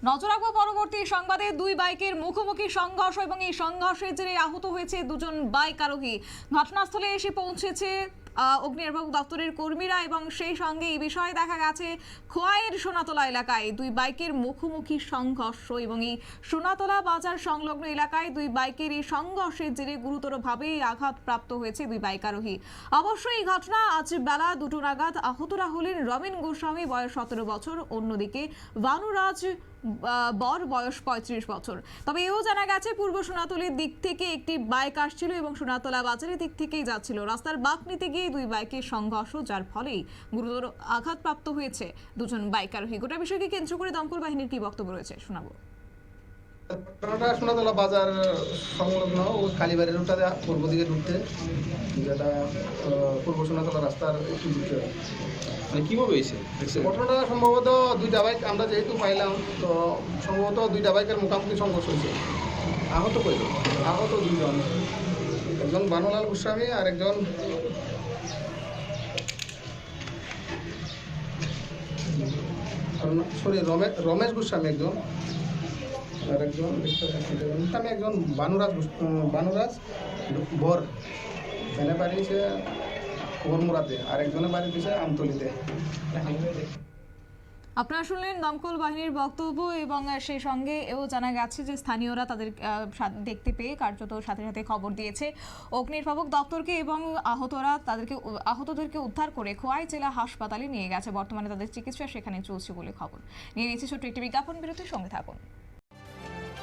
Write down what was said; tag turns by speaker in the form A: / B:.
A: নজর রাখবো পরবর্তী সংবাদে। দুই বাইকের মুখোমুখি সংঘর্ষ এবং এই সংঘর্ষের জেরে আহত হয়েছে দুজন বাইক আরোহী। ঘটনাস্থলে এসে পৌঁছেছে অগ্নিনির্বাপক দপ্তরের কর্মীরা এবং সেই সঙ্গে এই বিষয়ে দেখা গেছে খোয়াইয়ের সোনাতলা এলাকায় দুই বাইকের মুখোমুখি সংঘর্ষ এবং এই সোনাতলা বাজার সংলগ্ন এলাকায় দুই বাইকের এই সংঘর্ষের জেরে গুরুতরভাবে আঘাতপ্রাপ্ত হয়েছে দুই বাইক আরোহী। অবশ্যই এই ঘটনা আজ বেলা 2টো নাগাদ। আহতরা হলেন রমেন গোস্বামী, বয়স 17 বছর, অন্যদিকে ভানুরাজ বর, বয়স 35 বছর। তবে এও জানা গেছে পূর্ব সোনাতলির দিক থেকে একটি বাইক আসছিল এবং সোনাতলা বাজারের দিক থেকেই যাচ্ছিল। রাস্তার বাঁক নিতে গিয়ে দুই বাইকের সংঘর্ষ, যার ফলেই গুরুতর আঘাতপ্রাপ্ত হয়েছে দুজন বাইক আরোহী। গোটা বিষয়কে কেন্দ্র করে দমকল বাহিনীর কি বক্তব্য রয়েছে শোনাবো।
B: ঘটনাটা সোনাতলা বাজার সংলগ্ন ও কালীবাড়ির রুটটা পূর্ব দিকে ঢুকতে, যেটা পূর্ব সোনাতলা রাস্তার একটু ঢুকতে।
C: মানে কিভাবে হয়েছে
B: ঘটনাটা সম্ভবত দুইটা বাইক আমরা যেহেতু পাইলাম, তো সম্ভবত দুইটা বাইকের মুখোমুখি সংঘর্ষ হয়েছে। আহত কইল, আহত দুইজন, একজন বানুলাল গোস্বামী আর একজন রমেশ গোস্বামী, একজন আর একজন আমি একজন বানুরাজ বর, এনে বাড়ি দিয়েছে কোরমুরাতে আর একজনের বাড়ি দিয়েছে আমতলিতে।
A: আপনারা শুনলেন দমকল বাহিনীর বক্তব্য এবং সেই সঙ্গে এও জানা গেছে যে স্থানীয়রা তাদের দেখতে পেয়ে কার্যত সাথে সাথে খবর দিয়েছে অগ্নিনির্বাপক দপ্তরকে এবং আহতদেরকে উদ্ধার করে খোয়াই জেলা হাসপাতালে নিয়ে গেছে। বর্তমানে তাদের চিকিৎসা সেখানে চলছে বলে খবর। নিয়ে নিচ্ছে ছোট্ট একটি বিজ্ঞাপন বিরতির সঙ্গে থাকুন।